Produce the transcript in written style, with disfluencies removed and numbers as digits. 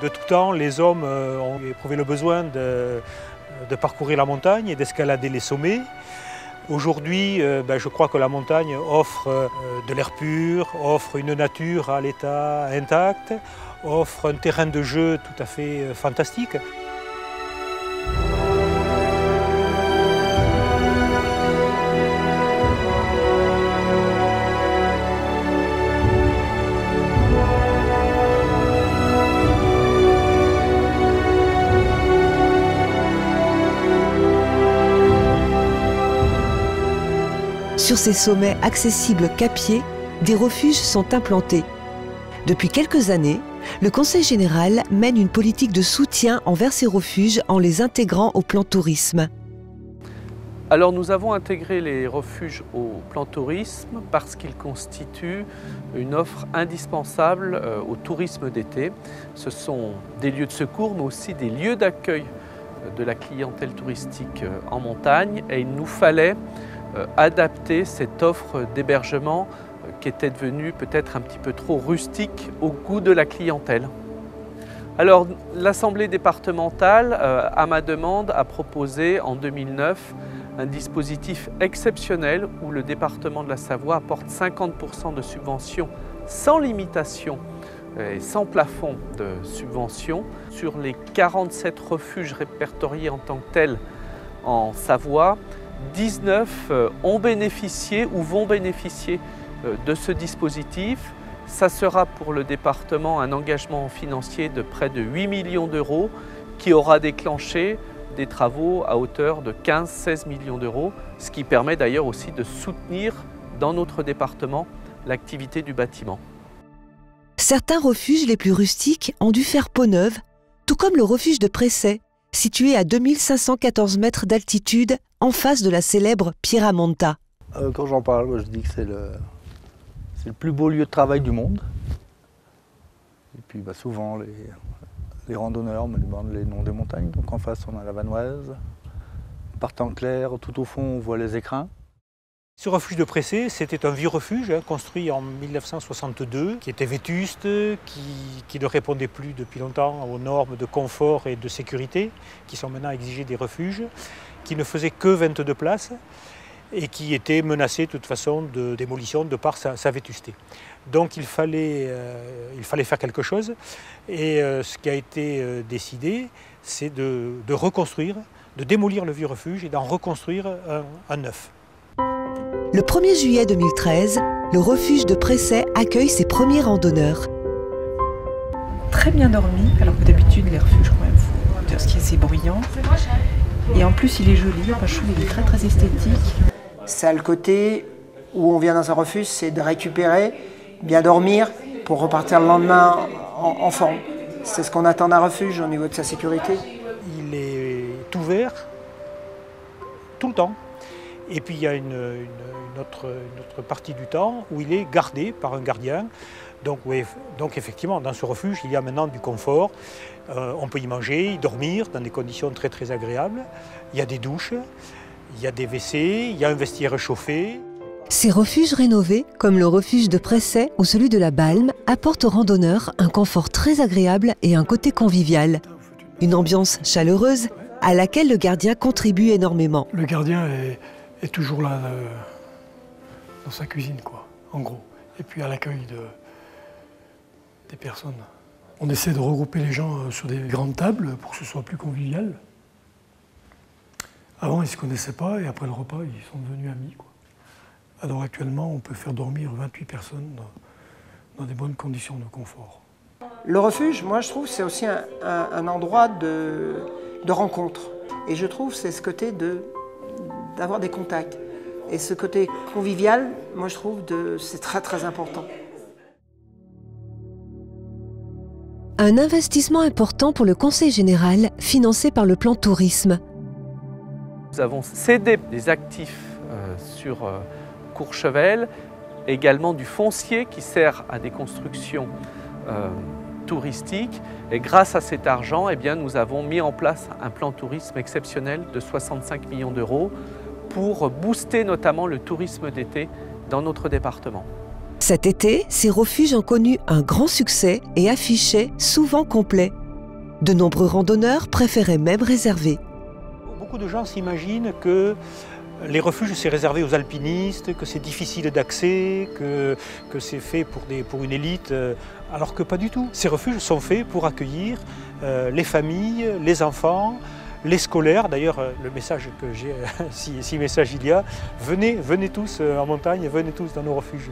De tout temps, les hommes ont éprouvé le besoin de parcourir la montagne et d'escalader les sommets. Aujourd'hui, je crois que la montagne offre de l'air pur, offre une nature à l'état intact, offre un terrain de jeu tout à fait fantastique. Sur ces sommets accessibles qu'à pied, des refuges sont implantés. Depuis quelques années, le Conseil général mène une politique de soutien envers ces refuges en les intégrant au plan tourisme. Alors nous avons intégré les refuges au plan tourisme parce qu'ils constituent une offre indispensable au tourisme d'été. Ce sont des lieux de secours mais aussi des lieux d'accueil de la clientèle touristique en montagne et il nous fallait adapter cette offre d'hébergement qui était devenue peut-être un petit peu trop rustique au goût de la clientèle. Alors l'Assemblée départementale, à ma demande, a proposé en 2009 un dispositif exceptionnel où le département de la Savoie apporte 50% de subventions sans limitation et sans plafond de subvention sur les 47 refuges répertoriés en tant que tels en Savoie. 19 ont bénéficié ou vont bénéficier de ce dispositif. Ça sera pour le département un engagement financier de près de 8 millions d'euros qui aura déclenché des travaux à hauteur de 15-16 millions d'euros, ce qui permet d'ailleurs aussi de soutenir dans notre département l'activité du bâtiment. Certains refuges les plus rustiques ont dû faire peau neuve, tout comme le refuge de Pressay, situé à 2514 mètres d'altitude en face de la célèbre Piedramonta. Quand j'en parle, moi, je dis que c'est le plus beau lieu de travail du monde. Et puis souvent les randonneurs me demandent les noms des montagnes. Donc en face on a la Vanoise, partant clair, tout au fond on voit les écrins. Ce refuge de Pressay, c'était un vieux refuge construit en 1962, qui était vétuste, qui ne répondait plus depuis longtemps aux normes de confort et de sécurité qui sont maintenant exigées des refuges, qui ne faisait que 22 places et qui était menacé de toute façon de démolition de par sa vétusté. Donc il fallait faire quelque chose et ce qui a été décidé, c'est de reconstruire, de démolir le vieux refuge et d'en reconstruire un neuf. Le 1er juillet 2013, le refuge de Pressay accueille ses premiers randonneurs. Très bien dormi, alors que d'habitude les refuges quand même, faut dire ce qui est assez bruyant. Et en plus il est joli, je trouve qu'il est très très esthétique. Ça a le côté où on vient dans un refuge, c'est de récupérer, bien dormir pour repartir le lendemain en forme. C'est ce qu'on attend d'un refuge au niveau de sa sécurité. Il est ouvert tout le temps. Et puis il y a une autre partie du temps où il est gardé par un gardien. Donc effectivement, dans ce refuge, il y a maintenant du confort. On peut y manger, y dormir dans des conditions très très agréables. Il y a des douches, il y a des WC, il y a un vestiaire chauffé. Ces refuges rénovés, comme le refuge de Pressay ou celui de la Balme, apportent aux randonneurs un confort très agréable et un côté convivial. Une ambiance chaleureuse à laquelle le gardien contribue énormément. Le gardien est toujours là dans sa cuisine, quoi, en gros. Et puis à l'accueil des personnes. On essaie de regrouper les gens sur des grandes tables pour que ce soit plus convivial. Avant, ils ne se connaissaient pas et après le repas, ils sont devenus amis, quoi. Alors actuellement, on peut faire dormir 28 personnes dans des bonnes conditions de confort. Le refuge, moi je trouve, c'est aussi un endroit de rencontre. Et je trouve c'est ce côté d'avoir des contacts. Et ce côté convivial, moi je trouve c'est très très important. Un investissement important pour le Conseil général, financé par le plan tourisme. Nous avons cédé des actifs sur Courchevel, également du foncier qui sert à des constructions touristiques. Et grâce à cet argent, eh bien, nous avons mis en place un plan tourisme exceptionnel de 65 millions d'euros pour booster notamment le tourisme d'été dans notre département. Cet été, ces refuges ont connu un grand succès et affichaient souvent complet. De nombreux randonneurs préféraient même réserver. Beaucoup de gens s'imaginent que les refuges, c'est réservé aux alpinistes, que c'est difficile d'accès, que c'est fait pour une élite, alors que pas du tout. Ces refuges sont faits pour accueillir les familles, les enfants, les scolaires. D'ailleurs, le message que j'ai, si message il y a, venez tous en montagne, venez tous dans nos refuges.